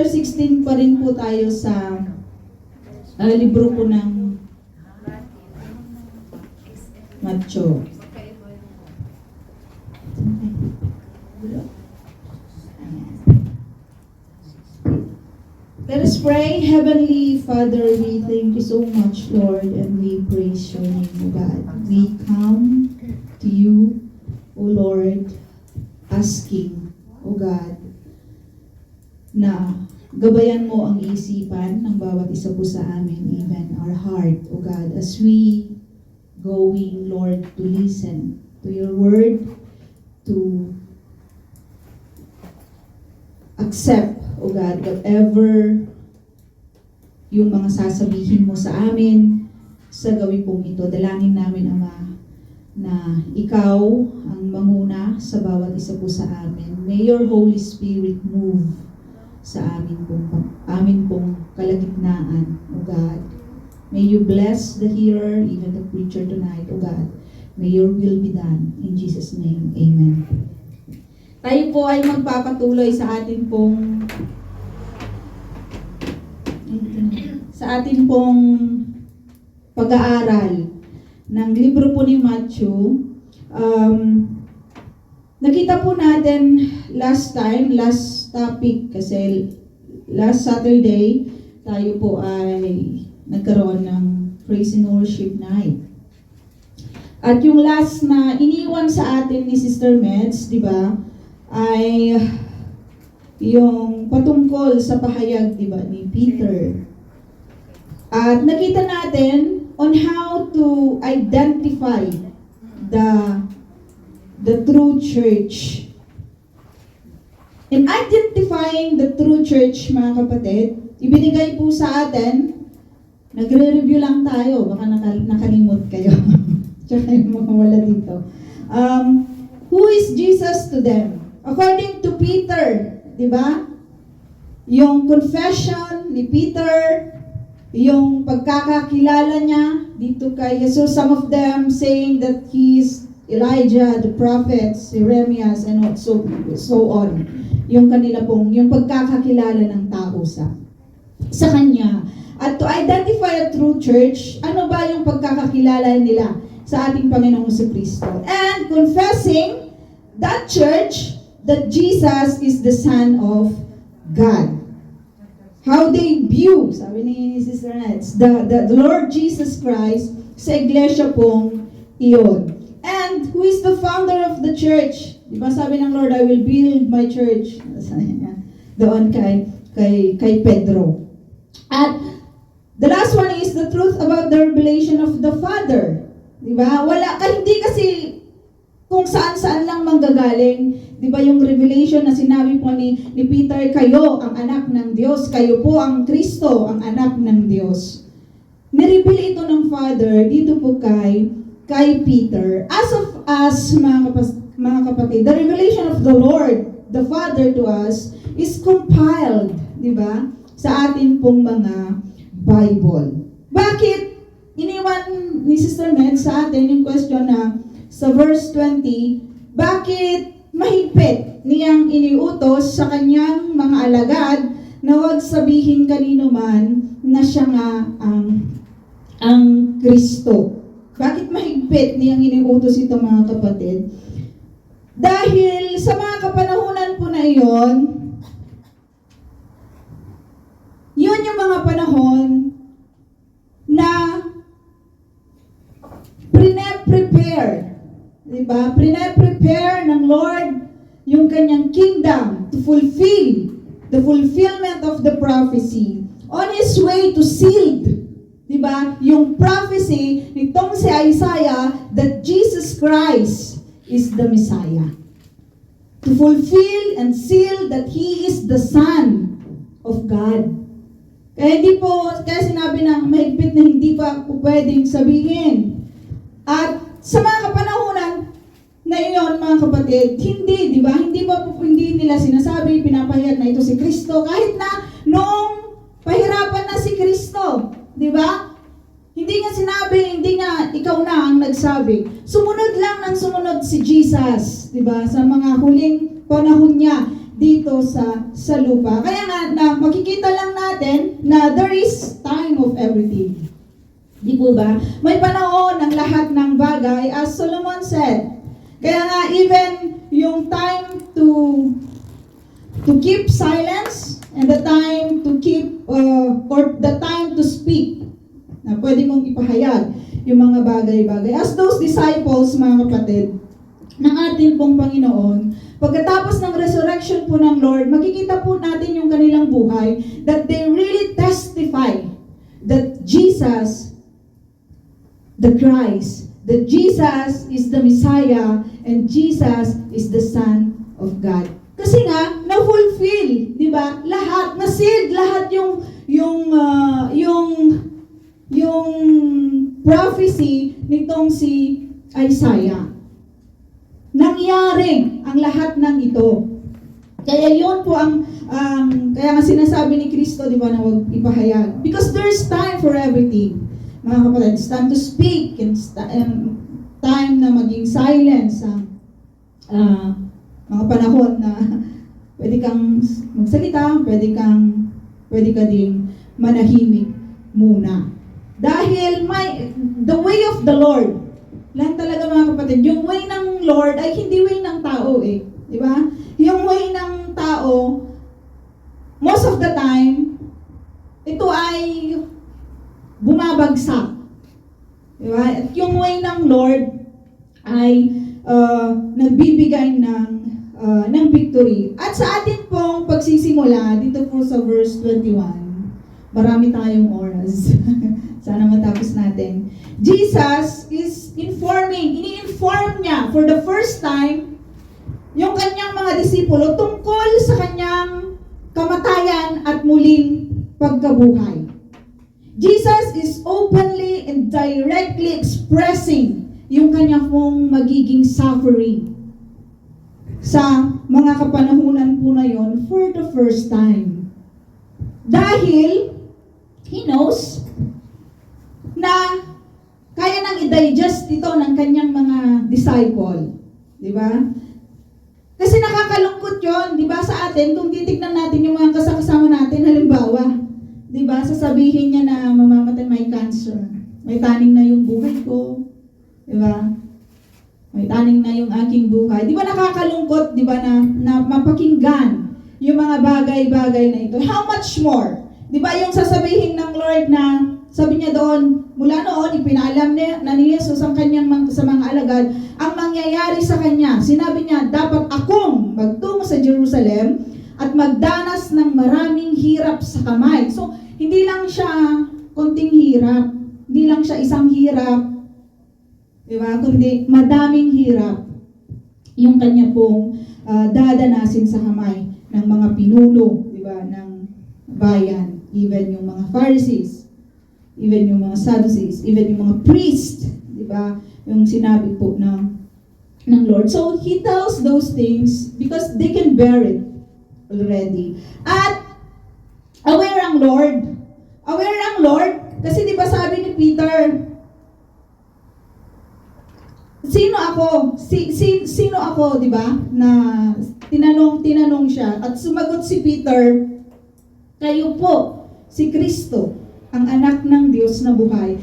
chapter 16 pa rin po tayo sa libro po ng Matthew. Let us pray. Heavenly Father, we thank you so much, Lord, and we praise your name, O God. We come to you, O Lord, asking, O God, na gabayan mo ang isipan ng bawat isa po sa amin, even our heart, O God, as we going, Lord, to listen to your word, to accept, O God, whatever yung mga sasabihin mo sa amin sa gawi pong ito. Dalangin namin, Ama, na ikaw ang manguna sa bawat isa po sa amin. May your Holy Spirit move sa amin pong kalagitnaan, O God. May you bless the hearer, even the preacher tonight, O God. May your will be done. In Jesus' name, Amen. Tayo po ay magpapatuloy sa atin pong pag-aaral ng libro po ni Matthew. Nakita po natin last topic, kasi last Saturday tayo po ay nagkaroon ng praise and worship night. At yung last na iniwan sa atin ni Sister Meds, di ba, ay yung patungkol sa pahayag, di ba, ni Peter. At nakita natin on how to identify the true church. In identifying the true church, mga kapatid, ibinigay po sa atin, nagre-review lang tayo, baka nakalimot kayo. Tsaka yung mga wala dito. Who is Jesus to them? According to Peter, di ba? Yung confession ni Peter, yung pagkakakilala niya dito kay Jesus, some of them saying that he is Elijah, the prophets, Jeremias, and so on. Yung kanila pong, yung pagkakakilala ng tao sa kanya. At to identify a true church, ano ba yung pagkakakilala nila sa ating Panginoong Jesucristo? And confessing that church, that Jesus is the Son of God. How they view, sabi ni Sister Nets, the Lord Jesus Christ sa iglesia pong iyon. And who is the founder of the church? Diba sabi ng Lord, I will build my church. Doon kay Pedro. At the last one is the truth about the revelation of the Father. Diba? Hindi kasi kung saan-saan lang manggagaling. Diba yung revelation na sinabi po ni Peter, kayo ang anak ng Diyos, kayo po ang Kristo, ang anak ng Diyos. Nireveal ito ng Father dito po kay Peter. As of us, mga kapatid, the revelation of the Lord, the Father to us, is compiled, diba, sa atin pong mga Bible. Bakit iniwan ni Sister Med sa atin yung question na sa verse 20, bakit mahigpit niyang iniutos sa kanyang mga alagad na huwag sabihin kanino man na siya nga ang Kristo? Bakit mahigpit niyang iniutos ito, mga kapatid? Dahil sa mga kapanahunan po na iyon, yun yung mga panahon na prepare, diba? Prepare ng Lord yung kanyang kingdom to fulfill the fulfillment of the prophecy on His way to seal, diba? Yung prophecy nitong si Isaiah that Jesus Christ is the Messiah. To fulfill and seal that He is the Son of God. Kaya sinabi na mahigpit na hindi pa pwedeng sabihin. At sa mga kapanahunan na iyon, mga kapatid, hindi, di ba? Hindi nila sinasabi, pinapahayag na ito si Kristo, kahit na noong pahirapan na si Kristo, di ba? Hindi nga sinabi, hindi nga ikaw na ang nagsabi. Sumunod lang ng sumunod si Jesus, di ba? Sa mga huling panahon niya, dito sa lupa. Kaya nga, na makikita lang natin na there is time of everything. Di po ba? May panahon ang lahat ng bagay, as Solomon said. Kaya nga, even yung time to keep silence and the time to keep, or the time to speak, na pwede mong ipahayag yung mga bagay-bagay. As those disciples, mga kapatid, ng ating pong Panginoon, pagkatapos ng resurrection po ng Lord, makikita po natin yung kanilang buhay that they really testify that Jesus, the Christ, that Jesus is the Messiah and Jesus is the Son of God. Kasi nga, na-fulfill, di ba? Lahat, na-sealed lahat yung prophecy nitong si Isaiah. Nangyari ang lahat ng ito. Kaya yun po kaya nga sinasabi ni Kristo, di ba, na huwag ipahayag. Because there's time for everything. Mga kapatid, it's time to speak and time na maging silence mga panahon na pwede kang magsalita, pwede ka ding manahimik muna. Dahil the way of the Lord lang talaga, mga kapatid, yung way ng Lord ay hindi way ng tao eh. Di ba? Yung way ng tao, most of the time, ito ay bumabagsak. Di ba? At yung way ng Lord ay nagbibigay ng victory. At sa atin pong pagsisimula, dito po sa verse 21, marami tayong oras. Sana matapos natin. Jesus is ini-inform niya for the first time yung kanyang mga disipulo tungkol sa kanyang kamatayan at muling pagkabuhay. Jesus is openly and directly expressing yung kanyang pong magiging suffering sa mga kapanahunan po na yon for the first time. Dahil He knows na kaya nang i-digest ito ng kanyang mga disciple. Di ba? Kasi nakakalungkot yon, di ba, sa atin, kung titignan natin yung mga kasama natin, halimbawa, di ba, sasabihin niya na mamamatay, may cancer, may taning na yung buhay ko, di ba? May taning na yung aking buhay. Di ba nakakalungkot, di ba, na mapakinggan yung mga bagay-bagay na ito? How much more? Di ba yung sasabihin ng Lord na, sabi niya doon, mula noon, ipinaalam na ni Jesus ang kanyang sa mga alagad, ang mangyayari sa kanya. Sinabi niya, dapat akong magtungo sa Jerusalem at magdanas ng maraming hirap sa kamay. So, hindi lang siya konting hirap, hindi lang siya isang hirap, di ba? Kundi madaming hirap yung kanya pong dadanasin sa kamay ng mga pinuno, di ba, ng bayan, even yung mga Pharisees, even yung mga Sadducees, even yung mga priest, di ba? Yung sinabi po ng Lord. So, He tells those things because they can bear it already. At aware ang Lord, kasi di ba sabi ni Peter, sino ako, di ba? Na tinanong siya, at sumagot si Peter, kayo po, si Kristo, ang anak ng Diyos na buhay.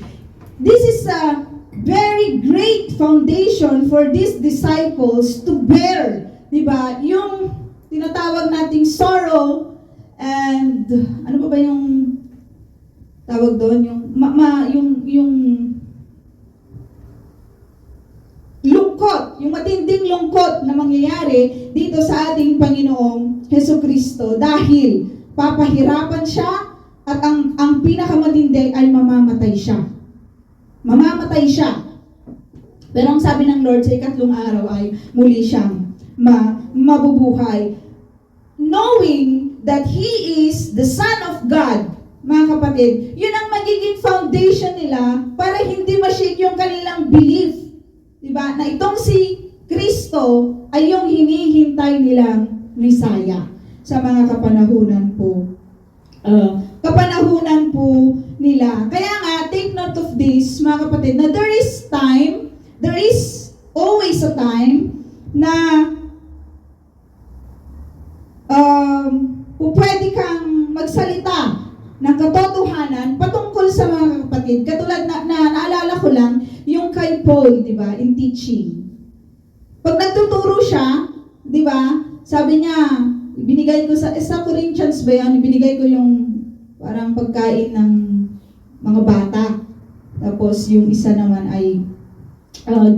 This is a very great foundation for these disciples to bear, di ba? Yung tinatawag nating sorrow and ano ba yung tawag doon, yung lungkot, yung matinding lungkot na mangyayari dito sa ating Panginoong Hesukristo dahil papahirapan siya at ang pinakamatindi ay mamamatay siya. Mamamatay siya. Pero ang sabi ng Lord sa ikatlong araw ay muli siyang mabubuhay. Knowing that He is the Son of God, mga kapatid, yun ang magiging foundation nila para hindi ma-shake yung kanilang belief. Diba? Na itong si Kristo ay yung hinihintay nilang Messiah sa mga kapanahunan po. Nila. Kaya nga, take note of this, mga kapatid, na there is always a time na pwede kang magsalita ng katotohanan patungkol sa mga kapatid. Katulad na naalala ko lang, yung kay Paul, di ba, in teaching. Pag nagtuturo siya, di ba, sabi niya, ibinigay ko sa Corinthians ba yan, ibinigay ko yung parang pagkain ng mga bata. Tapos yung isa naman ay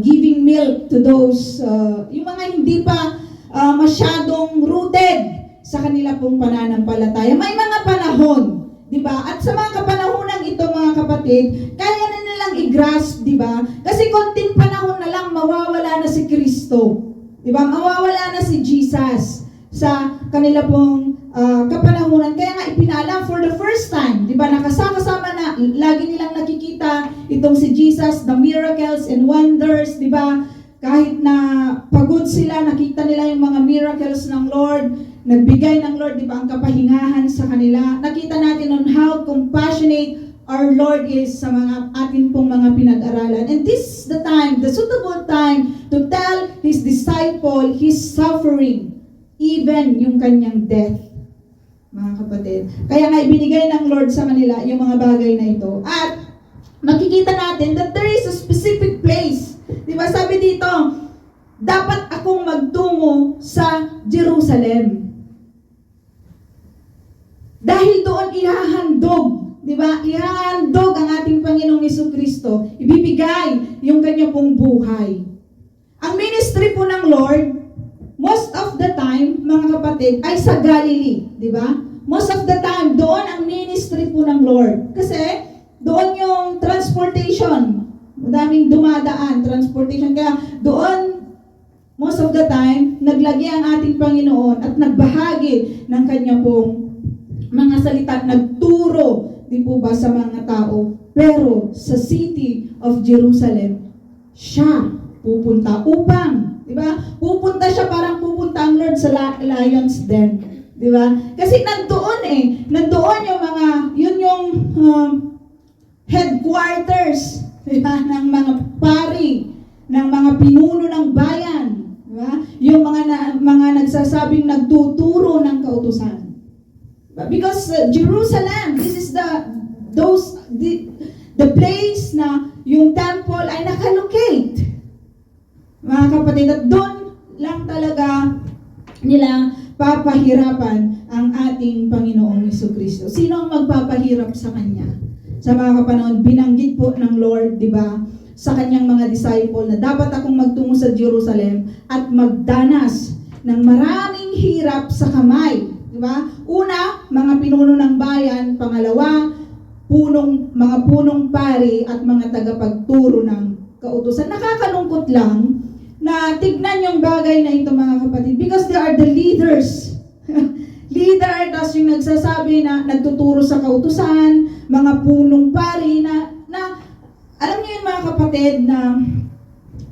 giving milk to those, yung mga hindi pa masyadong rooted sa kanila pong pananampalataya. May mga panahon, di ba? At sa mga kapanahonan ito, mga kapatid, kaya na nilang i-grasp, di ba? Kasi konting panahon na lang mawawala na si Kristo. Di ba? Mawawala na si Jesus sa kanila pong kapanahonan. Kaya nga ipinalam for the first time, di ba? Nakasama-sama na, lagi nilang nakikita itong si Jesus, the miracles and wonders, di ba? Kahit na pagod sila, nakita nila yung mga miracles ng Lord, nagbigay ng Lord, di ba, ang kapahingahan sa kanila. Nakita natin on how compassionate our Lord is sa mga atin pong mga pinag-aralan. And this is the time, the suitable time to tell His disciple His suffering, even yung kanyang death, mga kapatid. Kaya nga ibinigay ng Lord sa kanila yung mga bagay na ito. At makikita natin that there is a specific place. Di ba sabi dito, dapat akong magtungo sa Jerusalem. Dahil doon ihahandog, di ba? Ihahandog ang ating Panginoong Jesucristo. Ibibigay yung kanya pong buhay. Ang ministry po ng Lord, most of the time, mga kapatid, ay sa Galilee, di ba? Most of the time, doon ang ministry po ng Lord. Kasi doon yung transportation, madaming dumadaan, transportation. Kaya doon, most of the time, naglagi ang ating Panginoon at nagbahagi ng kanya pong mga salita, nagturo, di po ba, sa mga tao. Pero sa city of Jerusalem, siya pupunta upang, di ba? Pupunta siya, parang pupunta ang Lord sa lion's den, di ba? Kasi nandoon yung mga, yun yung headquarters, di ba, ng mga pari, ng mga pinuno ng bayan, di ba? Yung mga nagsasabing nagtuturo ng kautusan. Because Jerusalem, this is the place na yung temple ay nakalocate. Mga kapatid, at doon lang talaga nila papahirapan ang ating Panginoong Jesucristo. Sino ang magpapahirap sa Kanya? Sa mga kapanahon, binanggit po ng Lord, di ba, sa Kanyang mga disciple na dapat akong magtungo sa Jerusalem at magdanas ng maraming hirap sa kamay. Diba? Una, mga pinuno ng bayan. Pangalawa, mga punong pari at mga tagapagturo ng kautusan. Nakakalungkot lang na tignan yung bagay na ito, mga kapatid, because they are the leaders. Leader, tapos yung nagsasabi na nagtuturo sa kautusan, mga punong pari na alam niyo yung mga kapatid na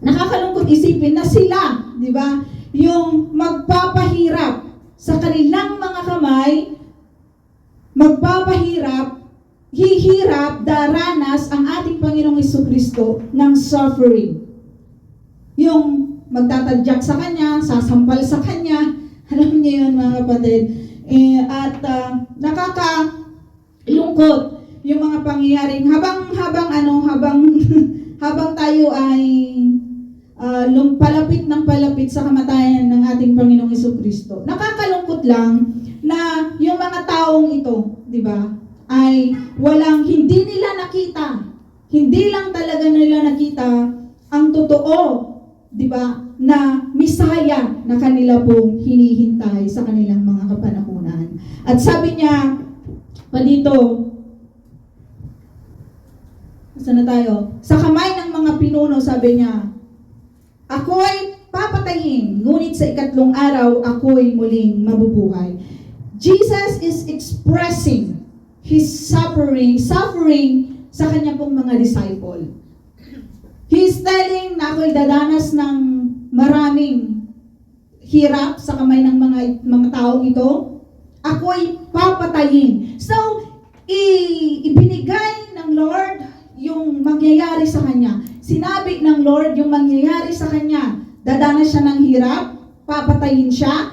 nakakalungkot isipin na sila, di ba, yung magpapahirap sa kanilang mga kamay, hihirap, daranas ang ating Panginoong Jesucristo ng suffering. Yung magtatadyak sa Kanya, sasampal sa Kanya, alam niyo yun, mga kapatid. At nakakalungkot yung mga pangyayaring habang tayo ay palapit sa kamatayan ng ating Panginoong Jesucristo. Nakakalungkot lang na yung mga taong ito, di ba, ay hindi nila nakita, hindi lang talaga nila nakita ang totoo, di ba, na Misaya na kanila pong hinihintay sa kanilang mga kapanahunan. At sabi niya pa dito, saan na tayo? Sa kamay ng mga pinuno, sabi niya, ako'y papatayin, ngunit sa ikatlong araw, ako'y muling mabubuhay. Jesus is expressing His suffering sa kanya pong mga disciple. He is telling na ako'y dadanas ng maraming hirap sa kamay ng mga taong ito. Ako'y papatayin. So, ibinigay ng Lord yung mangyayari sa kanya. Sinabi ng Lord yung mangyayari sa kanya. Dadanas siya ng hirap, papatayin siya.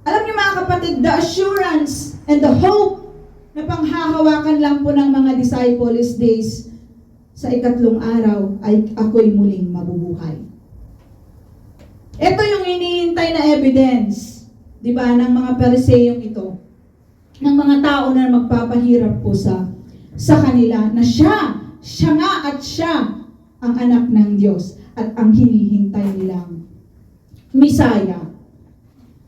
Alam niyo mga kapatid, the assurance and the hope na panghahawakan lang po ng mga disciples days sa ikatlong araw ay ako'y muling mabubuhay. Ito yung hinihintay na evidence, di ba, ng mga Pariseyong ito, ng mga tao na magpapahirap po sa kanila, na siya nga at siya ang anak ng Diyos at ang hinihintay nilang Messiah.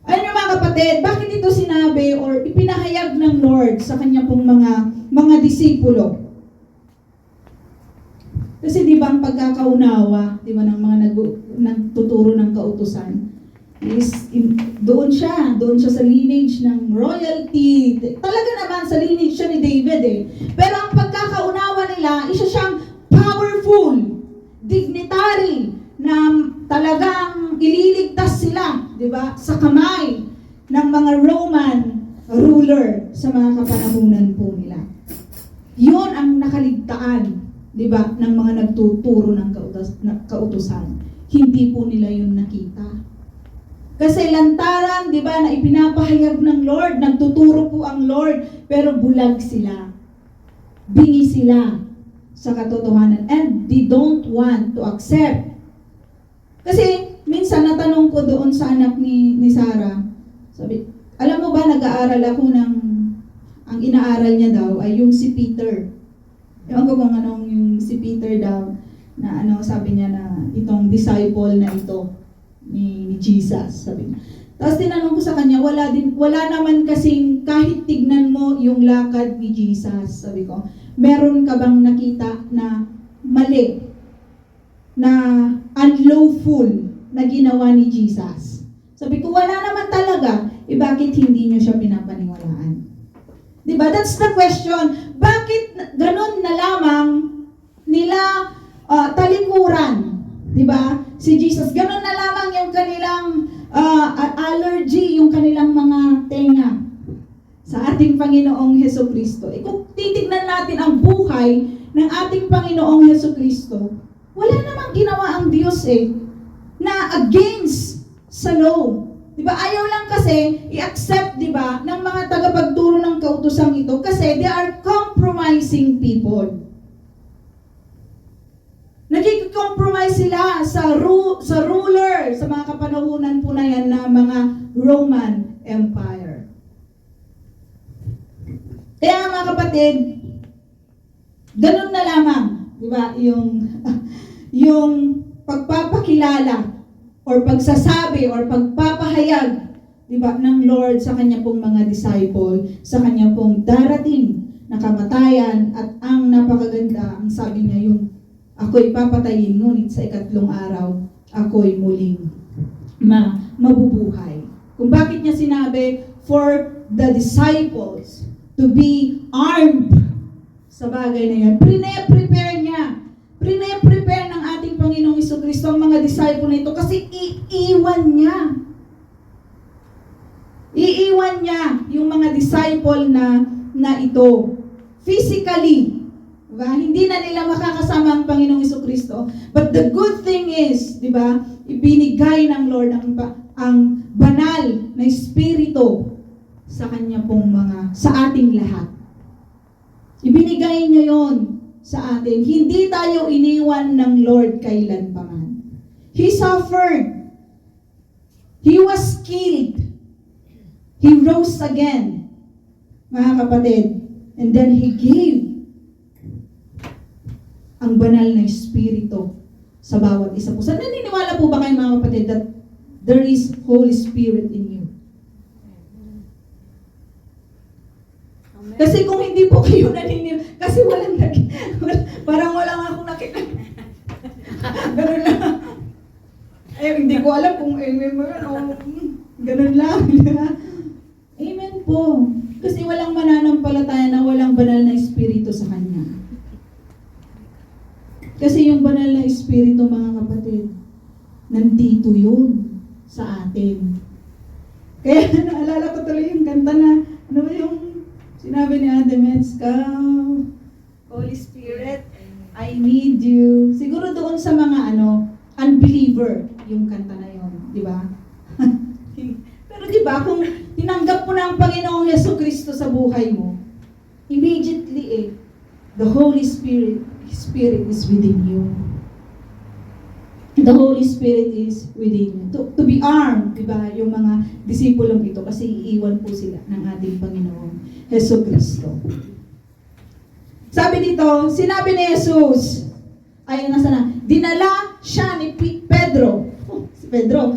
Ano mga kapatid, bakit ito sinabi or ipinahayag ng Lord sa kanya pong mga disipulo? Kasi di ba ang pagkakaunawa, di ba, ng mga nagtuturo ng kautusan, is doon siya sa lineage ng royalty. Talaga naman sa lineage siya ni David eh. Pero ang pagkakaunawa nila, isa siyang powerful, dignitary, na talagang ililigtas sila, di ba, sa kamay ng mga Roman ruler sa mga kapanahunan po nila. Yun ang nakaligtaan, di ba, ng mga nagtuturo ng kautusan. Hindi po nila yun nakita. Kasi lantaran, di ba, na ipinapahayag ng Lord, nagtuturo po ang Lord, pero bulag sila. Bingi sila sa katotohanan. And they don't want to accept. Kasi, minsan natanong ko doon sa anak ni Sarah, sabi, alam mo ba, nag-aaral ako ang inaaral niya daw ay yung si Peter. Ewan ko kung anong yung si Peter daw, na sabi niya na itong disciple na ito, ni Jesus, sabi niya. Tapos tinanong ko sa kanya, wala naman kasing kahit tignan mo yung lakad ni Jesus, sabi ko, meron ka bang nakita na mali, na unlawful na ginawa ni Jesus? Sabi ko, wala naman talaga, bakit hindi niyo siya pinapaniwalaan? Diba? That's the question. Bakit ganun na lamang nila talikuran? Diba? Si Jesus, ganun na lamang yung kanilang allergy, yung kanilang mga tenga sa ating Panginoong Hesukristo. Kung titignan natin ang buhay ng ating Panginoong Hesukristo, wala namang ginawa ang Diyos na against sa law. Diba? Ayaw lang kasi i-accept, diba, ng mga tagapagturo ng kautosang ito kasi they are compromising people. Nagki-compromise sila sa ruler, sa mga kapanahunan po na yan na mga Roman Empire. Kaya mga kapatid, ganun na lamang, di ba, yung pagpapakilala or pagsasabi or pagpapahayag, di ba, ng Lord sa kanya pong mga disciple, sa kanya pong darating na kamatayan, at ang napakaganda, ang sabi niya, yung ako'y papatayin, ngunit sa ikatlong araw, ako'y muling mabubuhay. Kung bakit niya sinabi, for the disciples to be armed sa bagay na yan. Prepare niya. Prepare ng ating Panginoong Jesucristo ang mga disciple na ito kasi iiwan niya. Iiwan niya yung mga disciple na ito. Physically. Diba? Hindi na nila makakasama ang Panginoong Jesucristo. But the good thing is, di ba, ibinigay ng Lord ang banal na Espiritu sa kanya pong sa ating lahat. Ibinigay niya yon sa atin. Hindi tayo iniwan ng Lord kailan pa man. He suffered. He was killed. He rose again, mga kapatid. And then He gave ang banal na Espiritu sa bawat isa po. Saan naniniwala po ba kayo mga kapatid that there is Holy Spirit in you? Amen. Kasi kung hindi po kayo naniniwala, kasi parang walang akong nakita. Ganun lang. Hindi ko alam kung ganun lang. Amen po. Kasi walang mananampalataya na walang banal na Espiritu sa Kanya. Kasi yung banal na Espiritu, mga kapatid, nandito yun sa atin. Kaya naalala ko tuloy yung kanta na, yung sinabi ni Ate Metz, "Come, Holy Spirit, I need you." Siguro doon sa mga unbeliever, yung kanta na yun, di ba? Pero di ba, kung ng Panginoong Jesucristo sa buhay mo, immediately the Holy Spirit is within you. The Holy Spirit is within you. To be armed, di ba? Yung mga disipulong ito, kasi iiwan po sila ng ating Panginoong Jesucristo. Sabi dito, sinabi ni Jesus, ay nasa na, dinala siya ni Pedro, si Pedro,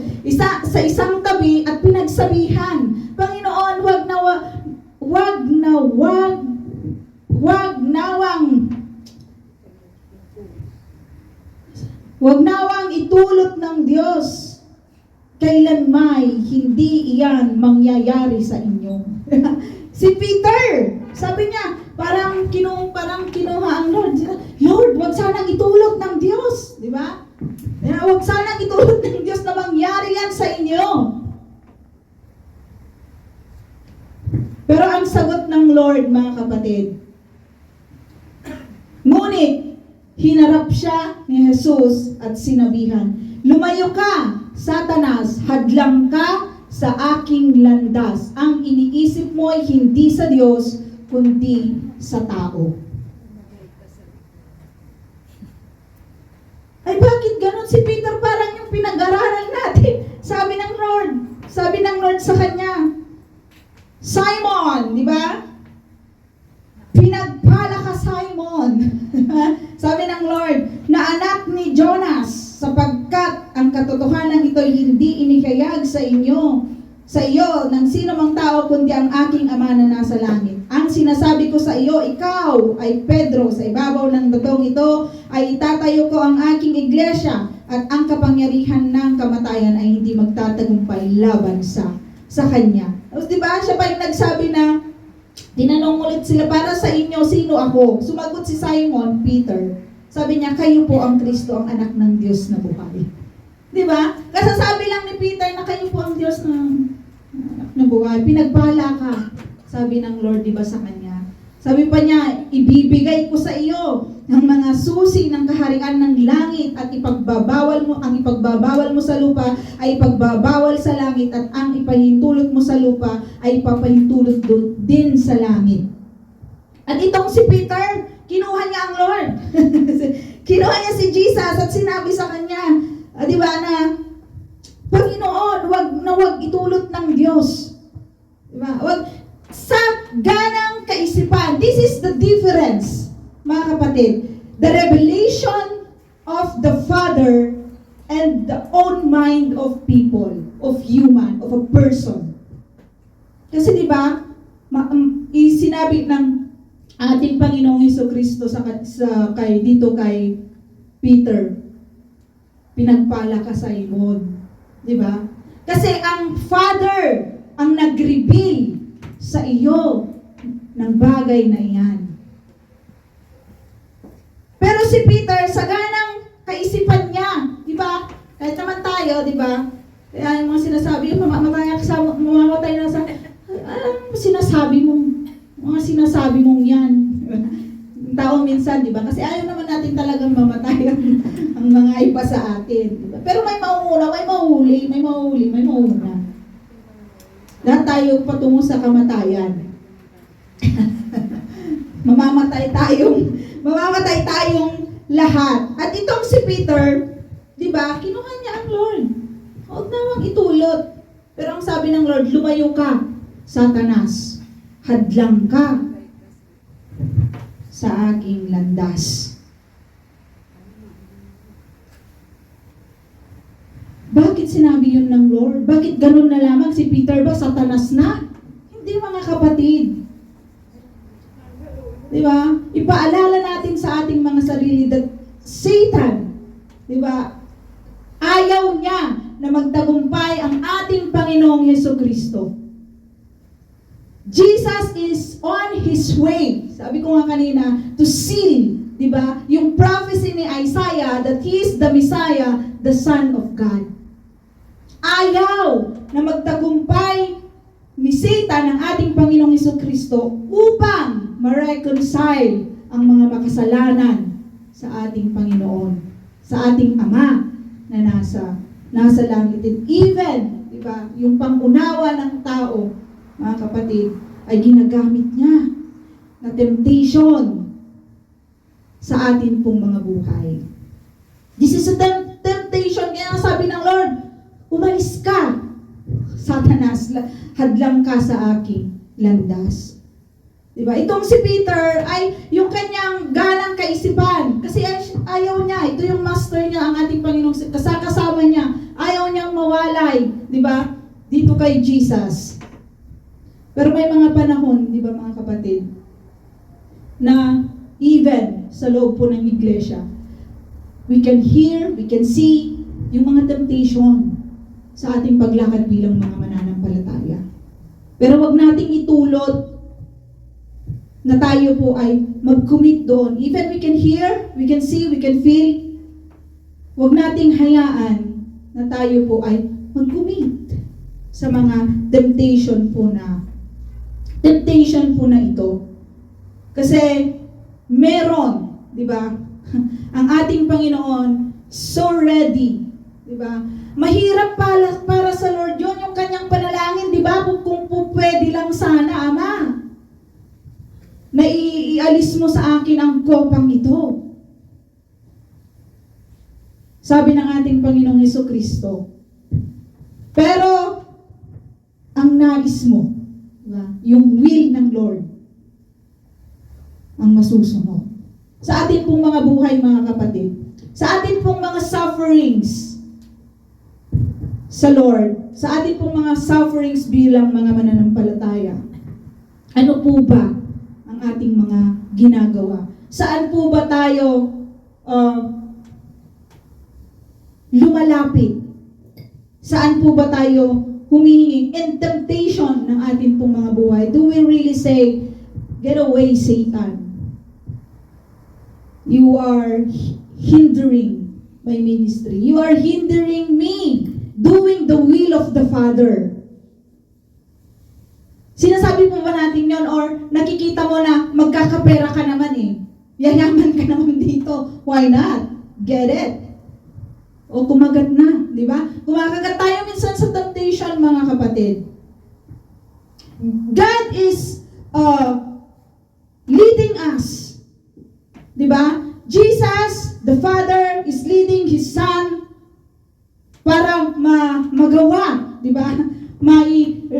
sa isang tabi at pinagsabihan, Panginoon, wag nawang itulot ng Diyos kailanmay hindi iyan mangyayari sa inyo. Si Peter, sabi niya, parang kinuha ang Lord. Lord, wag sanang itulot ng Diyos, di ba? Wag sanang itulot ng Diyos na mangyari yan sa inyo. Pero ang sagot ng Lord, mga kapatid, ngunit hinarap siya ni Jesus at sinabihan, lumayo ka, Satanas, hadlang ka sa aking landas. Ang iniisip mo ay hindi sa Diyos, kundi sa tao. Ay bakit ganon si Peter? Parang yung pinag-aralan natin. Sabi ng Lord sa kanya, Simon, di ba? Pinagpala ka, Simon. Sabi ng Lord, na anak ni Jonas, sapagkat ang katotohanan ito hindi inihayag sa iyo ng sino mang tao, kundi ang aking Ama na nasa langit. Ang sinasabi ko sa iyo, ikaw ay Pedro, sa ibabaw ng batong ito ay itatayo ko ang aking iglesia, at ang kapangyarihan ng kamatayan ay hindi magtatagumpay laban sa kanya. Di ba? Siya pa yung nagsabi na, tinanong ulit sila, para sa inyo, sino ako? Sumagot si Simon Peter. Sabi niya, kayo po ang Kristo, ang anak ng Diyos na buhay. Di ba? Kasasabi lang ni Peter na kayo po ang Diyos na anak na buhay. Pinagpala ka, sabi ng Lord, di ba, sa kanya. Sabi pa niya, ibibigay ko sa iyo ang mga susi ng kaharian ng langit, at ang ipagbabawal mo sa lupa ay ipagbabawal sa langit, at ang ipahintulot mo sa lupa ay ipapahintulot din sa langit. At itong si Peter, kinuha niya ang Lord. Kinuha niya si Jesus at sinabi sa kanya, di ba, na Panginoon, wag itulot ng Diyos. Di ba? Wag sa ganang kaisipan. This is the difference, mga kapatid. The revelation of the Father and the own mind of people, of human, of a person. Kasi di ba, sinabi ng ating Panginoong Jesucristo kay Peter, pinagpala ka, Simon. Di ba? Kasi ang Father ang nag-reveal sa iyo ng bagay na iyan. Pero si Peter, sa ganang kaisipan niya, di ba? Kahit naman tayo, di ba? Kaya yung mga sinasabi, mamamatay na sa, mga sinasabi mong yan. Tao minsan, di ba? Kasi ayaw naman natin talagang mamatay ang mga iba sa atin. Diba? Pero may mauna, may mauna. Lahat tayo patungo sa kamatayan. Mamamatay tayong lahat. At itong si Peter, di ba, kinuha niya ang Lord. Huwag namang itulot. Pero ang sabi ng Lord, lumayo ka, Satanas. Hadlang ka sa aking landas. Bakit sinabi yun ng Lord? Bakit ganun na lamang si Peter ba? Satanas na? Hindi, mga kapatid. Di ba? Ipaalala natin sa ating mga sarili that Satan, di ba, ayaw niya na magtagumpay ang ating Panginoong Jesucristo. Jesus is on His way. Sabi ko nga kanina, to seal, di ba, yung prophecy ni Isaiah that He is the Messiah, the Son of God. Ayaw na magtagumpay ni Satan ang ating Panginoong Jesucristo upang ma-reconcile ang mga makasalanan sa ating Panginoon, sa ating Ama na nasa langit. And even, di ba, yung pangunawa ng tao mga kapatid, ay ginagamit niya na temptation sa atin pong mga buhay. This is a temptation. Kaya sabi ng Lord, umalis ka, Satanas, hadlang ka sa aking landas. Diba? Itong si Peter ay yung kanyang ganang kaisipan. Kasi ayaw niya, ito yung master niya, ang ating Panginoong, kasama niya. Ayaw niyang mawalay, diba? Dito kay Jesus. Pero may mga panahon, diba mga kapatid, na even sa loob po ng iglesia, we can hear, we can see yung mga temptation sa ating paglakad bilang mga mananampalataya. Pero wag nating itulot na tayo po ay mag-commit doon. Even we can hear, we can see, we can feel, wag nating hayaan na tayo po ay mag-commit sa mga temptation po na ito. Kasi meron, di ba? Ang ating Panginoon so ready, di ba? Mahirap para sa Lord yun, yung kanyang panalangin, di ba? Kung pwede lang sana, Ama, na ialis mo sa akin ang kopang ito. Sabi ng ating Panginoong Hesukristo. Pero, ang nais mo, diba? Yung will ng Lord, ang masusunod. Sa atin pong mga buhay, mga kapatid, sa atin pong mga sufferings sa Lord, sa atin pong mga sufferings bilang mga mananampalataya, ano po ba ang ating mga ginagawa? Saan po ba tayo lumalapit? Saan po ba tayo humihingi in temptation ng ating pong mga buhay? Do we really say, get away, Satan? You are hindering my ministry. You are hindering me doing the will of the Father. Sinasabi po ba natin yon, or nakikita mo na magkakapera ka naman eh. Yayaman ka naman dito. Why not? Get it. O kumagat na, di ba? Kumakagat tayo minsan sa temptation, mga kapatid. God is leading us. Di ba? Jesus, the Father, is leading His Son para magawa, di ba?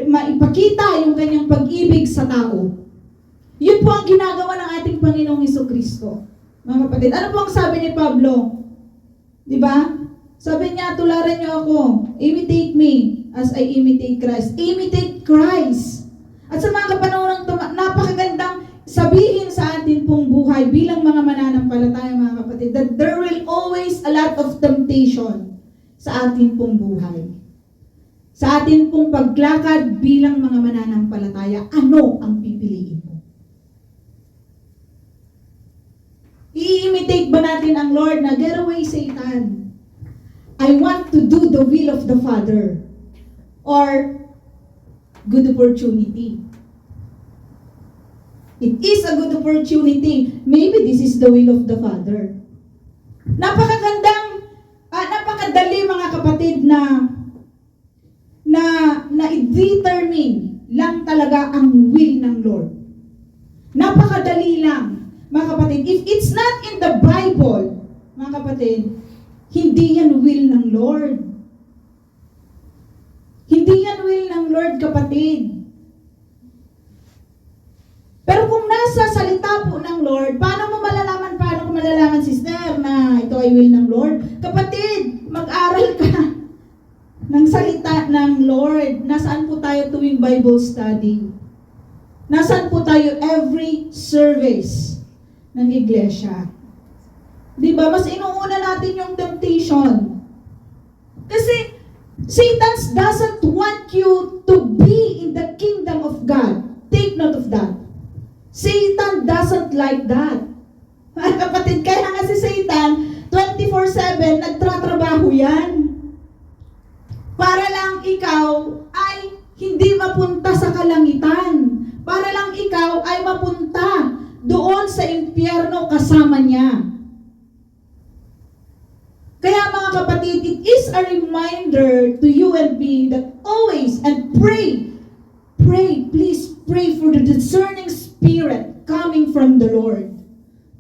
Maipakita yung kanyang pag-ibig sa tao. Yun po ang ginagawa ng ating Panginoong Hesukristo. Mga kapatid, ano po ang sabi ni Pablo? Di ba? Sabi niya, tularan niyo ako. Imitate me as I imitate Christ. Imitate Christ. At sa mga kapanahon ng napakagandang sabihin sa atin pong buhay bilang mga mananampalataya, mga kapatid, that there will always a lot of temptation sa atin pong buhay. Sa atin pong paglakad bilang mga mananampalataya, ano ang pipiliin mo? I-imitate ba natin ang Lord na, get away, Satan? I want to do the will of the Father. Or, good opportunity. It is a good opportunity. Maybe this is the will of the Father. Napakadali, mga kapatid, na i-determine lang talaga ang will ng Lord. Napakadali lang, mga kapatid. If it's not in the Bible, mga kapatid, hindi yan will ng Lord. Hindi yan will ng Lord, kapatid. Pero kung nasa salita po ng Lord, paano ko malalaman, sister, na ito ay will ng Lord? Kapatid, mag-aral ka ng salita ng Lord. Nasaan po tayo tuwing Bible study? Nasaan po tayo every service ng iglesia? Diba? Mas inuuna natin yung temptation. Kasi Satan doesn't want you to be in the kingdom of God. Take note of that. Satan doesn't like that. Kapatid, kaya nga si Satan, 24/7, nagtratrabaho yan. Para lang ikaw ay hindi mapunta sa kalangitan. Para lang ikaw ay mapunta doon sa impyerno kasama niya. Kaya mga kapatid, it is a reminder to you and me that always and pray pray, please pray for the discerning spirit coming from the Lord.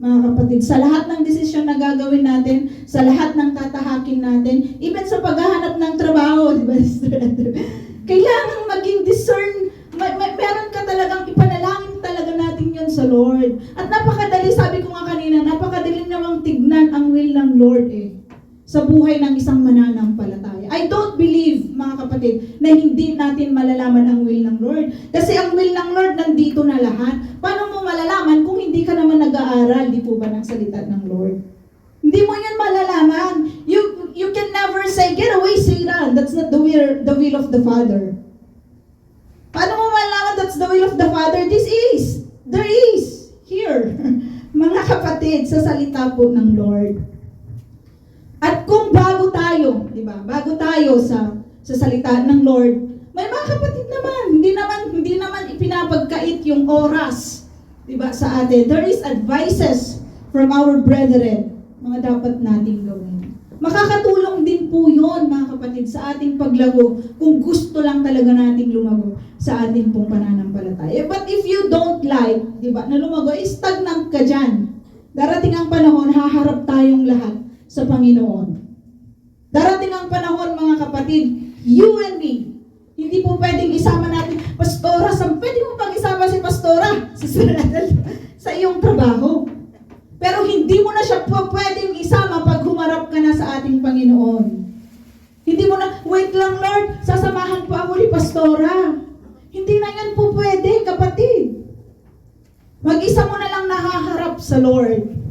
Mga kapatid, sa lahat ng desisyon na gagawin natin, sa lahat ng tatahakin natin, even sa paghahanap ng trabaho, di ba, kailangan maging discern, meron ka talagang ipanalangin talaga natin yun sa Lord. At napakadali, sabi ko nga kanina, napakadali namang tignan ang will ng Lord sa buhay ng isang mananampalataya. I don't believe, mga kapatid, na hindi natin malalaman ang will ng Lord. Kasi ang will ng Lord nandito na lahat. Paano mo malalaman kung hindi ka naman nag-aaral, di po ba, ng salita ng Lord? Hindi mo yan malalaman. You can never say, get away, Satan. That's not the will of the Father. Paano mo malalaman that's the will of the Father? There is, here, mga kapatid, sa salita po ng Lord. At kung bago tayo, di ba? Bago tayo sa salita ng Lord, may mga kapatid naman, hindi naman ipinapagkait yung oras, di ba, sa atin. There is advices from our brethren, mga dapat nating gawin. Makakatulong din po yun, mga kapatid, sa ating paglago kung gusto lang talaga nating lumago sa ating pong pananampalataya. But if you don't like, di ba, na lumago, stagnant ka dyan. Darating ang panahon, haharap tayong lahat sa Panginoon. Darating ang panahon, mga kapatid, you and me, hindi po pwedeng isama natin, Pastora, pwede mo pang isama si Pastora sa iyong trabaho. Pero hindi mo na siya po pwedeng isama pag humarap ka na sa ating Panginoon. Hindi mo na, wait lang Lord, sasamahan po ako ni Pastora. Hindi na yan po pwede, kapatid. Mag-isa mo na lang nahaharap sa Lord.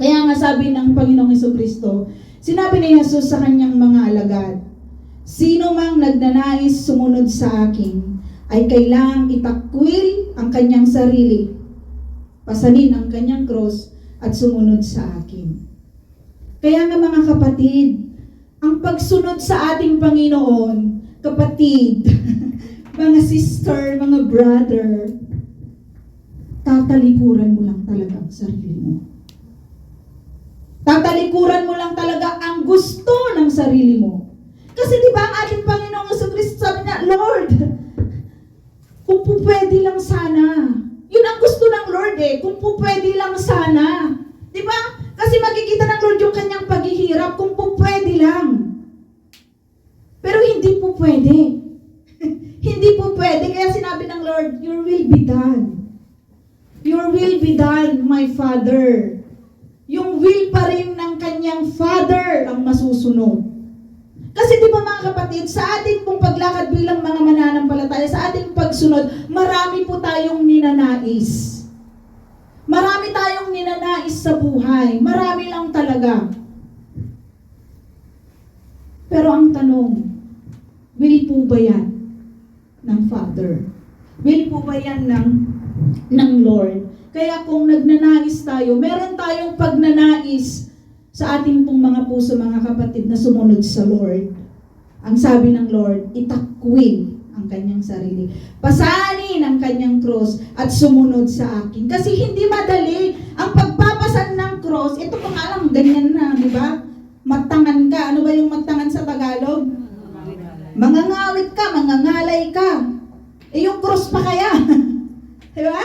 Kaya nga sabi ng Panginoong Jesucristo, sinabi ni Jesus sa kanyang mga alagad, sino mang nagnanais sumunod sa akin, ay kailangang itakwil ang kanyang sarili, pasanin ang kanyang cross, at sumunod sa akin. Kaya nga mga kapatid, ang pagsunod sa ating Panginoon, kapatid, mga sister, mga brother, tatalikuran mo lang talaga ang sarili mo. Tatalikuran mo lang talaga ang gusto ng sarili mo. Kasi di ba ang ating Panginoong Jesucristo sabi niya, Lord, kung po pwede lang sana. Yun ang gusto ng Lord kung po pwede lang sana. Di ba? Kasi makikita ng Lord yung kanyang paghihirap kung po pwede lang. Pero hindi po pwede. Hindi po pwede. Kaya sinabi ng Lord, your will be done. Your will be done, my Father. Yung will pa rin ng kanyang Father ang masusunod. Kasi di ba mga kapatid, sa ating pong paglakad bilang mga mananampalataya, sa ating pagsunod, marami po tayong ninanais. Marami tayong ninanais sa buhay. Marami lang talaga. Pero ang tanong, will po ba yan ng Father? Will po ba yan ng Lord? Kaya kung nagnanais tayo, meron tayong pagnanais sa ating pong mga puso, mga kapatid, na sumunod sa Lord. Ang sabi ng Lord, itakwil ang kanyang sarili. Pasanin ang kanyang cross at sumunod sa akin. Kasi hindi madali ang pagpapasan ng cross. Ito pa nga lang, ganyan na, di ba? Magtangan ka. Ano ba yung magtangan sa Tagalog? Mangangawit ka, mangangalay ka. Yung cross pa kaya? Di ba?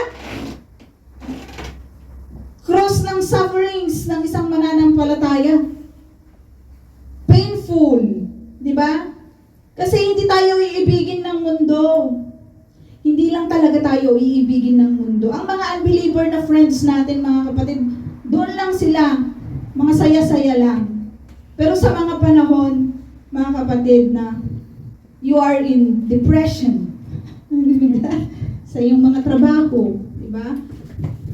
Cross ng sufferings ng isang mananampalataya. Painful. Di ba? Kasi hindi tayo iibigin ng mundo. Hindi lang talaga tayo iibigin ng mundo. Ang mga unbeliever na friends natin, mga kapatid, doon lang sila. Mga saya-saya lang. Pero sa mga panahon, mga kapatid, na you are in depression. Sa iyong mga trabaho. Di ba?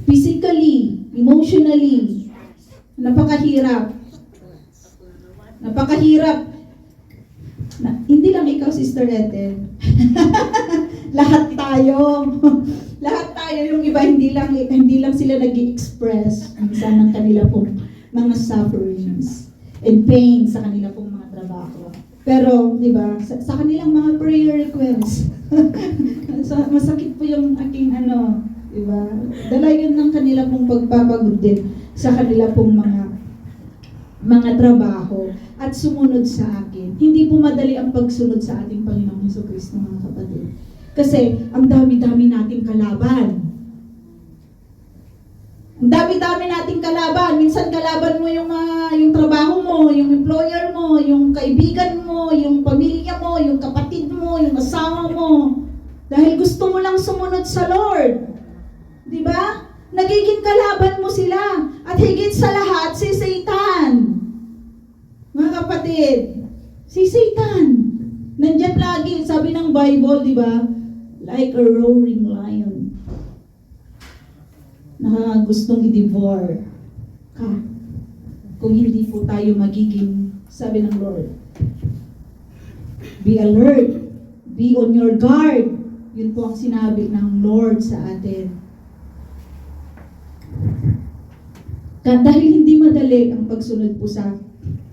Physically, emotionally, napakahirap. Napakahirap. Hindi lang ikaw, Sister Ethel. Lahat tayo. Lahat tayo. Yung iba, hindi lang sila nag-i-express minsan ng kanila pong mga sufferings and pain sa kanila pong mga trabaho. Pero, di ba, sa kanilang mga prayer requests, masakit po yung aking diba? Dala yun ng kanila pong pagpapagod din sa kanila pong mga trabaho at sumunod sa akin. Hindi po madali ang pagsunod sa ating Panginoong Jesucristo, mga kapatid. Kasi ang dami-dami nating kalaban. Ang dami-dami nating kalaban. Minsan kalaban mo yung trabaho mo, yung employer mo, yung kaibigan mo, yung pamilya mo, yung kapatid mo, yung asawa mo. Dahil gusto mo lang sumunod sa Lord. Di ba? Nagiging kalaban mo sila. At higit sa lahat, si Satan. Mga kapatid, si Satan. Nandyan lagi, sabi ng Bible, di ba? Like a roaring lion. Na gustong i-devour ka. Kung hindi po tayo magiging, sabi ng Lord, be alert, be on your guard. Yun po ang sinabi ng Lord sa atin. Dahil hindi madali ang pagsunod po sa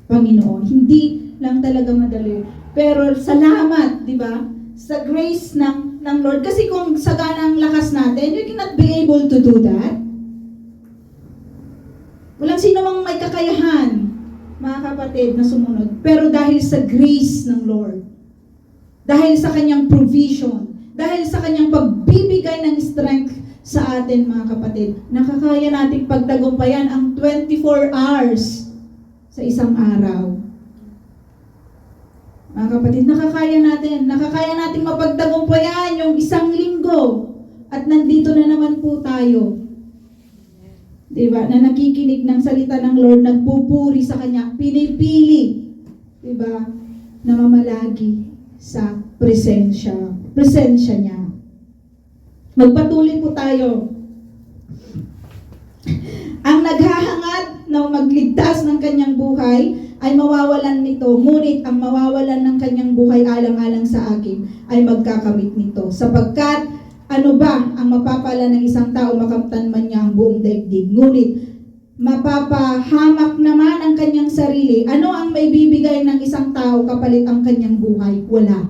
Panginoon. Hindi lang talaga madali. Pero salamat, di ba? Sa grace ng Lord. Kasi kung sagana ang lakas natin, you cannot be able to do that. Walang sino mang may kakayahan, mga kapatid, na sumunod. Pero dahil sa grace ng Lord, dahil sa kanyang provision, dahil sa kanyang pagbibigay ng strength sa atin, mga kapatid, nakakaya nating pagtagumpayan ang 24 hours sa isang araw. Mga kapatid, nakakaya natin mapagtagumpayan yung isang linggo. At nandito na naman po tayo. Diba? Na nakikinig ng salita ng Lord, nagpupuri sa Kanya, pinipili, diba? Na mamalagi sa presensya niya. Magpatuloy po tayo. Ang naghahangad na magligtas ng kanyang buhay ay mawawalan nito, ngunit ang mawawalan ng kanyang buhay alang-alang sa akin ay magkakamit nito. Sapagkat ano ba ang mapapala ng isang tao makamtan man niya ang buong daigdig? Ngunit mapapahamak naman ang kanyang sarili. Ano ang may bibigay ng isang tao kapalit ang kanyang buhay? Wala.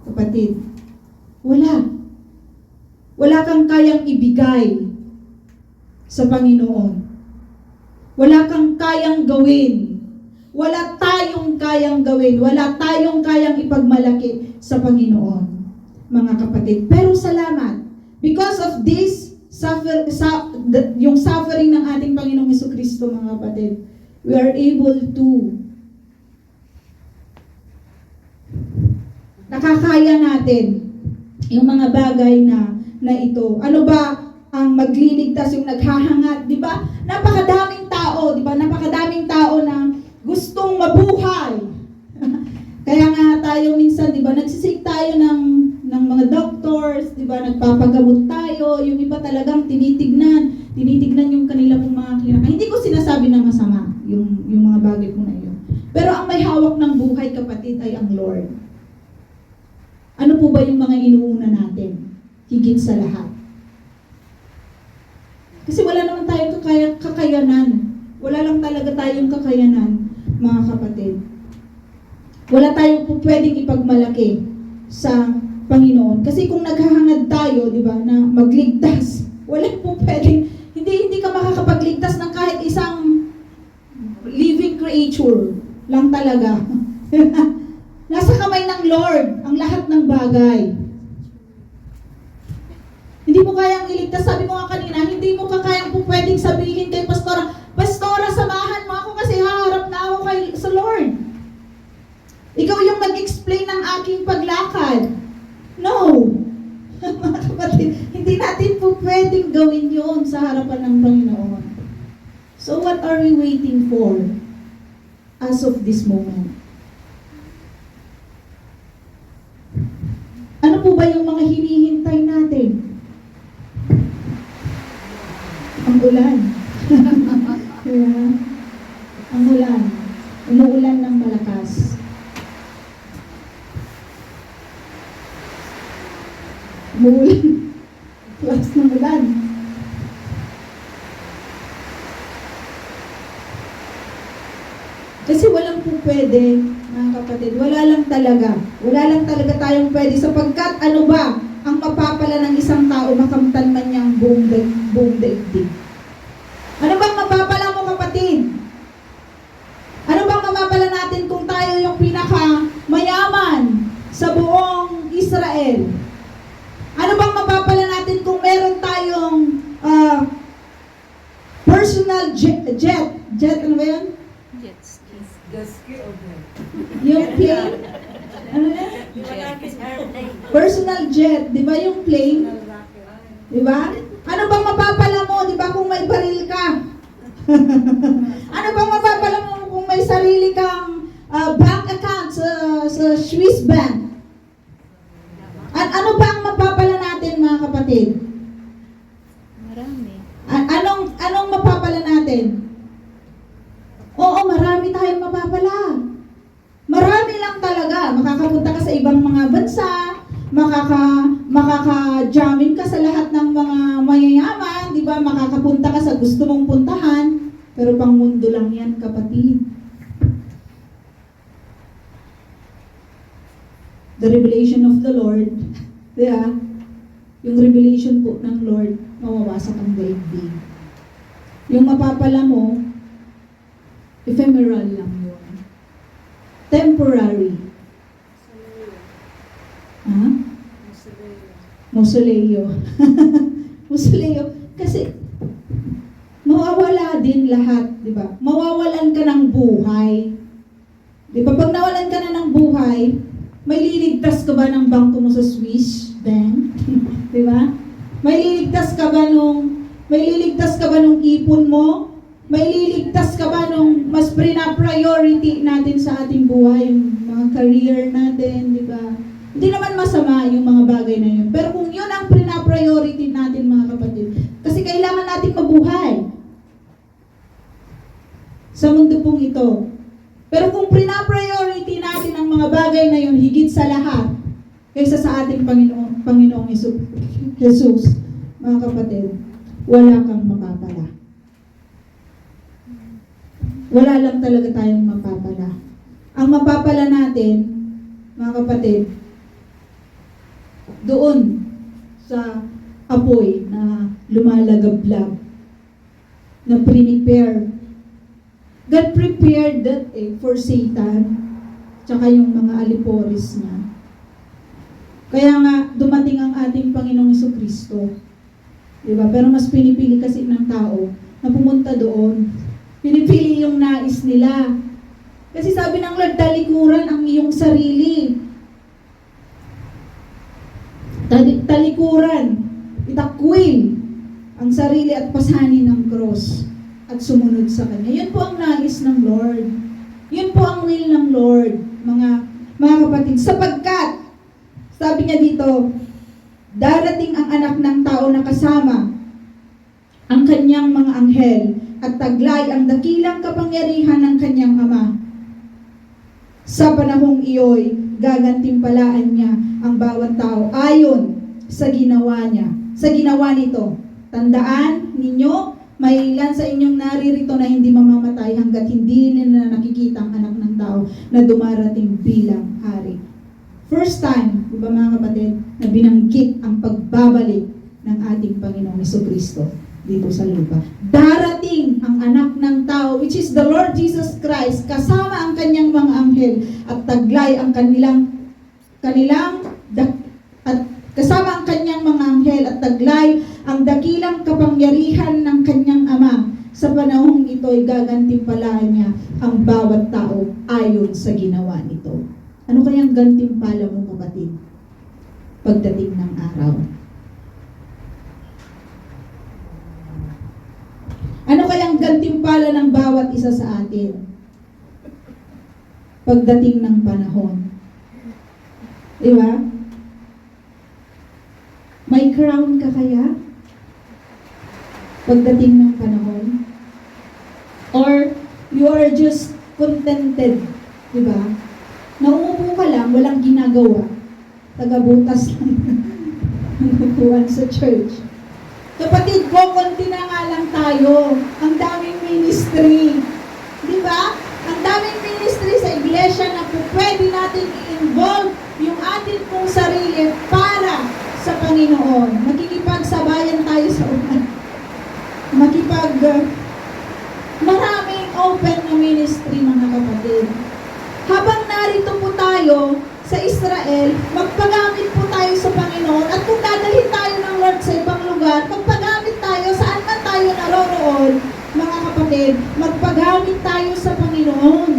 Kapatid, wala. Wala kang kayang ibigay sa Panginoon. Wala kang kayang gawin. Wala tayong kayang gawin. Wala tayong kayang ipagmalaki sa Panginoon, mga kapatid. Pero salamat. Because of this, yung suffering ng ating Panginoong Jesucristo, mga kapatid, we are able to nakakaya natin yung mga bagay na ito. Ano ba ang magliligtas, yung naghahangad, di ba? Napakadaming tao, di ba? Napakadaming tao na gustong mabuhay. Kaya nga tayo minsan, di ba, nagsisik tayo ng mga doctors, di ba, nagpapagamot tayo, yung iba talagang tinitignan yung kanila pong mga kinakain. Hindi ko sinasabi na masama yung mga bagay po na yun. Pero ang may hawak ng buhay, kapatid, ay ang Lord. Ano po ba yung mga inuuna natin? Higit sa lahat. Kasi wala naman tayong kakayanan. Wala lang talaga tayong kakayanan, mga kapatid. Wala tayong po pwedeng ipagmalaki sa Panginoon. Kasi kung naghahangad tayo, di ba, na magligtas, wala po pwedeng, hindi ka makakapagligtas ng kahit isang living creature lang talaga. Nasa kamay ng Lord ang lahat ng bagay. Hindi mo kayang iligtas. Sabi ko nga kanina, hindi mo kayang po pwedeng sabihin kay Pastora, Pastora, samahan mo ako kasi haharap na ako sa Lord. Ikaw yung mag-explain ng aking paglakad. No. Mga kapatid, hindi natin po pwedeng gawin yun sa harapan ng Panginoon. So what are we waiting for as of this moment? Ano po ba yung mga hinihintay natin? Ang ulan. Yeah. Ang ulan. Umuulan ng malakas. Umuulan. Lakas ng ulan. Kasi walang po pwede, mga kapatid. Wala lang talaga. Wala lang talaga tayong pwede. Sapagkat ano ba ang mapapala ng isang tao makamtan man niya ang buong daigdig? Ano bang mapapala mo, kapatid? Ano bang mapapala natin kung tayo yung pinaka mayaman sa buong Israel? jet, ano ba yun? Jet ski. Yung plane, ano yan? Personal jet, di ba yung plane? Di ba? Ano bang mapapala mo, di ba, kung may baril ka? Ano bang mapapala mo kung may sarili kang bank account sa Swiss bank? At ano ba ang mapapala natin, mga kapatid? Marami. Anong mapapala natin? Oo, marami tayong mapapala. Marami lang talaga. Makakapunta ka sa ibang mga bansa, makaka-jamming ka sa lahat ng mga mayayaman, di ba? Makakapunta ka sa gusto mong puntahan, pero pang mundo lang yan, kapatid. The revelation of the Lord, di ba? Yung revelation po ng Lord, mawawasak ang daigdig. Yung mapapala mo, ephemeral lang yun. Temporary. Ha? Mausoleo. Mausoleo. Kasi, mawawala din lahat, di ba? Mawawalan ka ng buhay. Di ba? Pag nawalan ka na ng buhay, may liligtas ka ba ng bangko mo sa Swiss bank? Di ba? May liligtas ka ba nung ipon mo? May liligtas ka ba nung mas priority natin sa ating buhay, yung mga career natin, di ba? Hindi naman masama yung mga bagay na yun. Pero kung yun ang priority natin, mga kapatid, kasi kailangan natin mabuhay sa mundo pong ito. Pero kung priority natin ang mga bagay na yun, higit sa lahat, kaysa sa ating Panginoong Jesus, mga kapatid, wala kang mapapala. Wala lang talaga tayong mapapala. Ang mapapala natin, mga kapatid, doon sa apoy na lumalagablab, na prepare. God prepared that for Satan, tsaka yung mga aliporis niya. Kaya nga, dumating ang ating Panginoong Jesucristo. Diba? Pero mas pinipili kasi ng tao na pumunta doon. Pinipili yung nais nila. Kasi sabi ng Lord, talikuran ang iyong sarili. Talikuran, itakwil ang sarili at pasanin ng cross at sumunod sa Kanya. Yun po ang nais ng Lord. Yun po ang will ng Lord, mga kapatid. Sapagkat, sabi niya dito, darating ang anak ng tao na kasama ang kanyang mga anghel at taglay ang dakilang kapangyarihan ng kanyang ama. Sa panahong iyo'y gagantimpalaan niya ang bawat tao ayon sa ginawa niya, sa ginawa nito. Tandaan ninyo, may ilan sa inyong naririto na hindi mamamatay hanggat hindi nila nakikita ang anak ng tao na dumarating bilang hari. First time, di ba mga kapatid, na binanggit ang pagbabalik ng ating Panginoong Jesucristo dito sa lupa. Darating ang anak ng tao, which is the Lord Jesus Christ, kasama ang kanyang mga anghel at taglay ang kasama ang kanyang mga anghel at taglay ang dakilang kapangyarihan ng kanyang ama. Sa panahong ito ay gagantimpalaan niya ang bawat tao ayon sa ginawa nito. Ano kayang gantimpala mo, kapatid, pagdating ng araw? Ano kayang gantimpala ng bawat isa sa atin pagdating ng panahon? Di ba? May crown ka kaya pagdating ng panahon? Or you are just contented, di ba? Nauupo ka lang, walang ginagawa. Tagabutas lang ng upuan sa church. Kapatid ko, konti na nga lang tayo. Ang daming ministry. Di ba? Ang daming ministry sa iglesia na pwede natin i-involve yung atin pong sarili para sa Panginoon. Makikipagsabayan tayo sa ulan. Maraming open na ministry, mga kapatid. Habang narito po tayo sa Israel, magpagamit po tayo sa Panginoon at kung dadalhin tayo ng Lord sa ibang lugar, magpagamit tayo saan man tayo naroroon, mga kapatid. kapatid, magpagamit tayo sa Panginoon.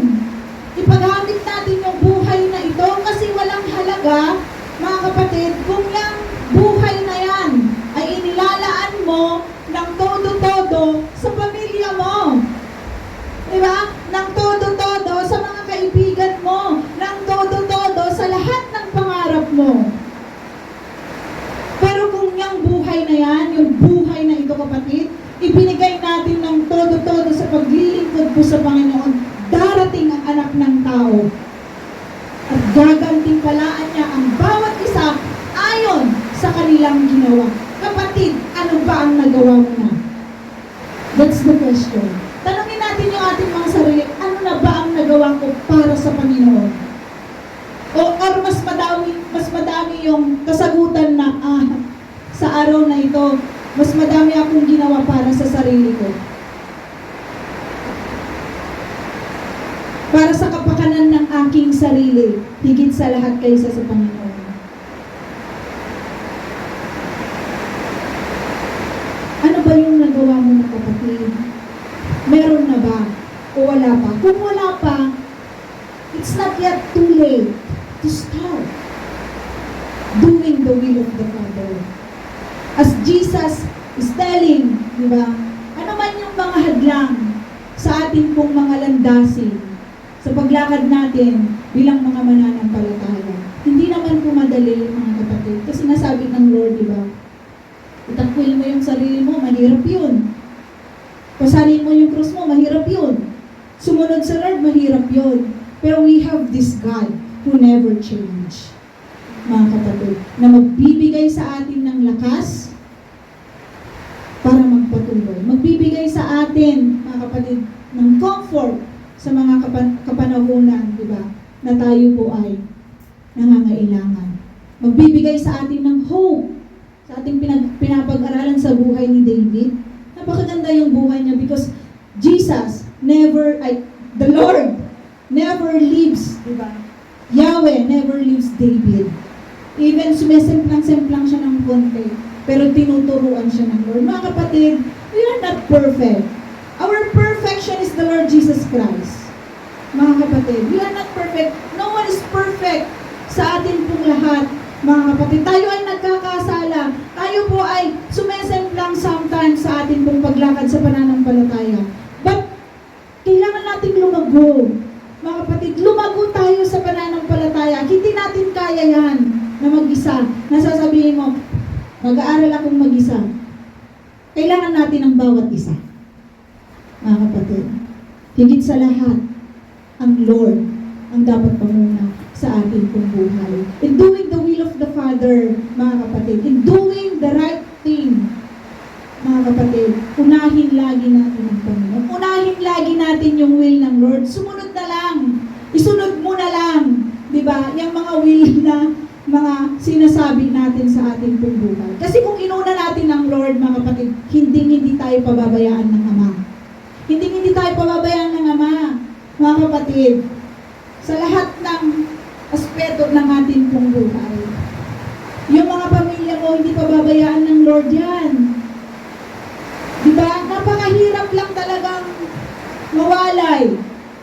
Ipagamit natin yung buhay na ito kasi walang halaga, mga kapatid, kung yung buhay na yan ay inilalaan mo ng todo-todo sa pamilya mo. Diba? Ng todo-todo sa mga kaibigan mo. Ng todo-todo sa lahat ng pangarap mo. Pero kung yung buhay na yan, yung buhay na ito kapatid, ibinigay natin ng todo-todo sa paglilingkod po sa Panginoon, darating ang anak ng tao. At gagantimpalaan niya ang bawat isa ayon sa kanilang ginawa. Kapatid, ano ba ang nagawa mo na? That's the question. Tanungin natin yung ating mga sarili, ano na ba ang nagawa ko para sa Panginoon? Or mas madami yung kasagutan na, sa araw na ito, mas madami akong ginawa para sa sarili ko. Para sa kapakanan ng aking sarili, higit sa lahat kaysa sa Panginoon. Ano ba yung nagawa mo na kapatid? Meron na ba? O wala pa? Kung wala pa, it's not yet too late to start doing the will of the Father. As Jesus is telling, di ba? Ano man yung mga hadlang sa ating pong mga landasin, sa paglakad natin bilang mga mananampalataya. Hindi naman po madali, mga kapatid. Kasi nasabi ng Lord, di ba? Itakwil mo yung sarili mo, mahirap yun. Pasanin mo yung cross mo, mahirap yun. Sumunod sa Lord, mahirap yun. Pero we have this God who never change, mga kapatid, na magbibigay sa atin ng lakas para magpatuloy. Magbibigay sa atin, mga kapatid, ng comfort sa mga kapanahunan, di ba, na tayo po ay nangangailangan. Magbibigay sa atin ng hope sa ating pinapag-aralan sa buhay ni David. Napakaganda yung buhay niya because the Lord never leaves, di ba? Yahweh never leaves David. Even sumesemplang-semplang siya ng konti, pero tinuturuan siya ng Lord. Mga kapatid, we are not perfect. Our perfection is the Lord Jesus Christ. Mga kapatid, we are not perfect. No one is perfect sa atin pong lahat. Mga kapatid, tayo ay nagkakasala. Tayo po ay sumesemplang sometimes sa atin pong paglakad sa pananampalataya. But, kailangan natin lumago. Mga kapatid, lumago tayo sa pananampalataya. Hindi natin kaya yan na mag-isa. Nasasabihin mo, mag-aaral akong mag-isa. Kailangan natin ang bawat isa. Mga kapatid, higit sa lahat, ang Lord ang dapat pamuna sa ating pong buhay. In doing the will of the Father, mga kapatid, in doing the right thing, mga kapatid, unahin lagi natin ang Panginoon. Unahin lagi natin yung will ng Lord. Sumunod na lang. Isunod mo na lang. Diba? Yung mga will na mga sinasabi natin sa ating pong buhay. Kasi kung inuna natin ang Lord, mga kapatid, hindi tayo pababayaan ng Ama. Hindi tayo pababayaan ng Ama, mga kapatid. Sa lahat ng aspeto ng ating pong buhay. Yung mga pamilya mo, hindi pababayaan ng Lord yan. Diba? Napakahirap lang talagang mawalay.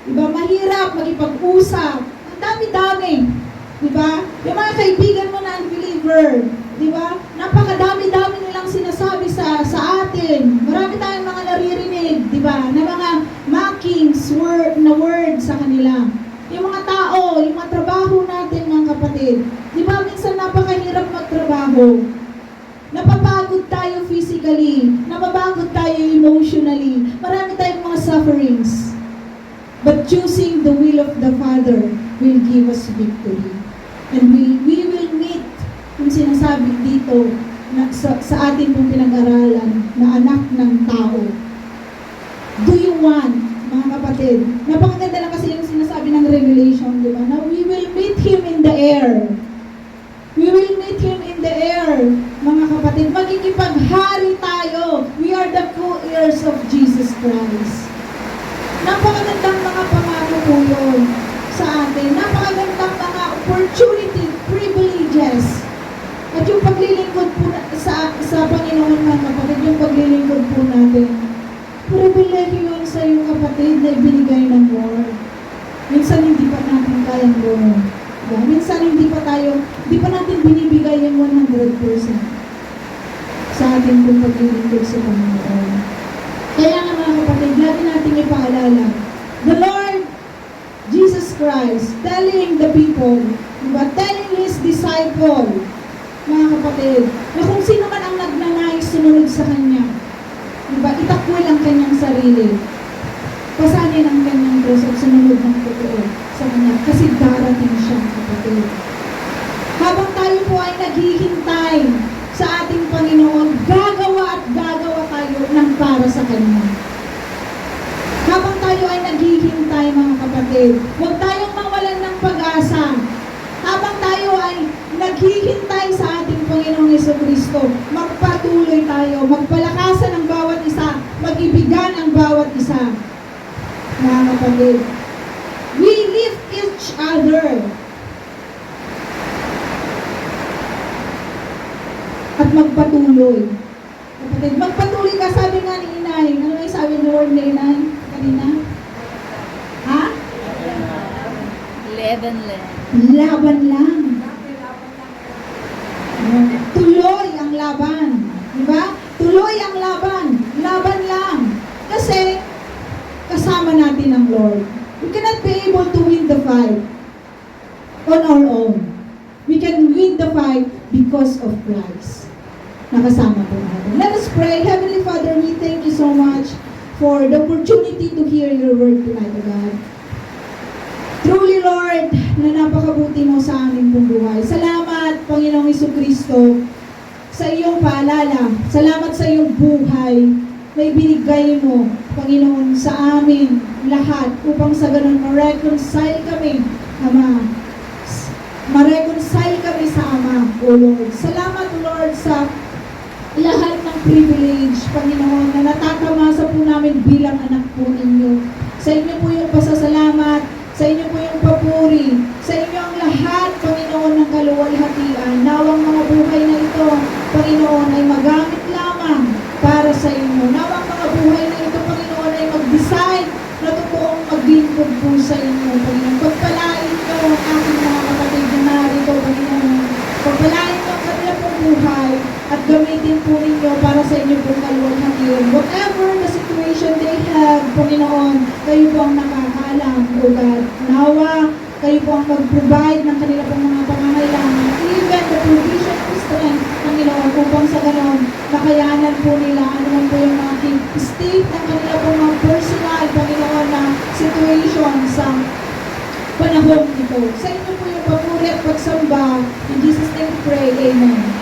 Diba? Mahirap magipag-usap. Ang dami-dami. Diba? Yung mga kaibigan mo na unbeliever. Diba? Napakadami-dami nilang sinasabi sa atin. Marami tayong mga naririnig. Diba? Na mga mockings, word sa kanila. Yung mga tao, yung mga trabaho natin, mga kapatid. Diba? Minsan napakahirap magtrabaho. Napapagod tayo physically, napapagod tayo emotionally, marami tayong mga sufferings. But choosing the will of the Father will give us victory. And we will meet, kung sinasabi dito, na, sa atin pong pinag-aralan, na anak ng tao. Do you want, mga kapatid, napakaganda lang kasi yung sinasabi ng Revelation, di ba? Na we will meet Him in the air. We will meet Him in the air, mga kapatid. Magkikipaghari tayo. We are the co-heirs of Jesus Christ. Napakagandang mga pangako po yun sa atin. Napakagandang mga opportunity, privileges. At yung paglilingkod po sa Panginoon, mga kapatid, yung paglilingkod po natin, privilege yun sa iyo, kapatid, na ibinigay ng Lord. Minsan hindi pa natin kayang gawin. Diba? Minsan hindi pa natin binibigay yung 100% sa ating kung paglilingkod sa Panginoon. Kaya nga mga kapatid, lagi natin ipaalala, the Lord Jesus Christ telling the people, diba, telling His disciple, mga kapatid, na kung sino man ang nagnanais sumunod sa Kanya, diba, itakwil ang kanyang sarili, pasanin ang kanyang Diyos at sumunod ng totoo sa Kanya, kasi darating siya, kapatid. Habang tayo po ay naghihintay sa ating Panginoon, gagawa at gagawa tayo ng para sa Kanya. Habang tayo ay naghihintay, mga kapatid, huwag tayong mawalan ng pag-asa. Habang tayo ay naghihintay sa ating Panginoong Jesucristo, magpatuloy tayo, magpalakasan ang bawat isa, mag-ibigan ang bawat isa. Mga kapatid, we lift each other. At magpatuloy. Kapatid, magpatuloy ka, sabi nga ni Inay. Ano yung sabi ni Lord ni Inay kanina? Ha? Laban. Laban lang. Tuloy ang laban. Diba? Tuloy ang laban. Laban lang. Kasi, kasama natin ang Lord. We cannot be able to win the fight on our own. We can win the fight because of Christ. Nakasama po natin. Let us pray. Heavenly Father, we thank you so much for the opportunity to hear your word tonight, God. Truly, Lord, na napakabuti mo sa aming pong buhay. Salamat, Panginoong Jesucristo, sa iyong paalala. Salamat sa iyong buhay na ibinigay mo, Panginoon, sa amin lahat upang sa ganun ma-reconcile kami, Ama. Ma-reconcile kami sa Ama, O Lord. Salamat, Lord, sa lahat ng privilege, Panginoon, na natatamasa po namin bilang anak po ninyo. Sa inyo po yung pasasalamat, sa inyo po yung papuri, sa inyo ang lahat, Panginoon, ng kaluwalhatian. Nawang mga buhay na ito, Panginoon, ay magamit lamang para sa inyo. Nawang mga buhay na ito, Panginoon, ay mag-decide na totoong maglingkod po sa inyo, Panginoon. Pagpalain nyo ang aking mga kapatid na narito, Panginoon. Pagpalain nyo ang kanila pong buhay at gamitin po ninyo para sa inyo pong kaluwalhatian. Whatever the situation they have, Panginoon, kayo po ang nakakaalam, O God. Nawa, kayo po ang mag-provide ng kanila pong mga pangangailangan. Even the provision of strength, Panginoon, upang sa ganon, makayanan po nila ano po yung mga state ng kanila pong mga personal, Panginoon, na situation sa panahon ito. Sa inyo po yung papuri at pagsamba. In Jesus' name we pray. Amen.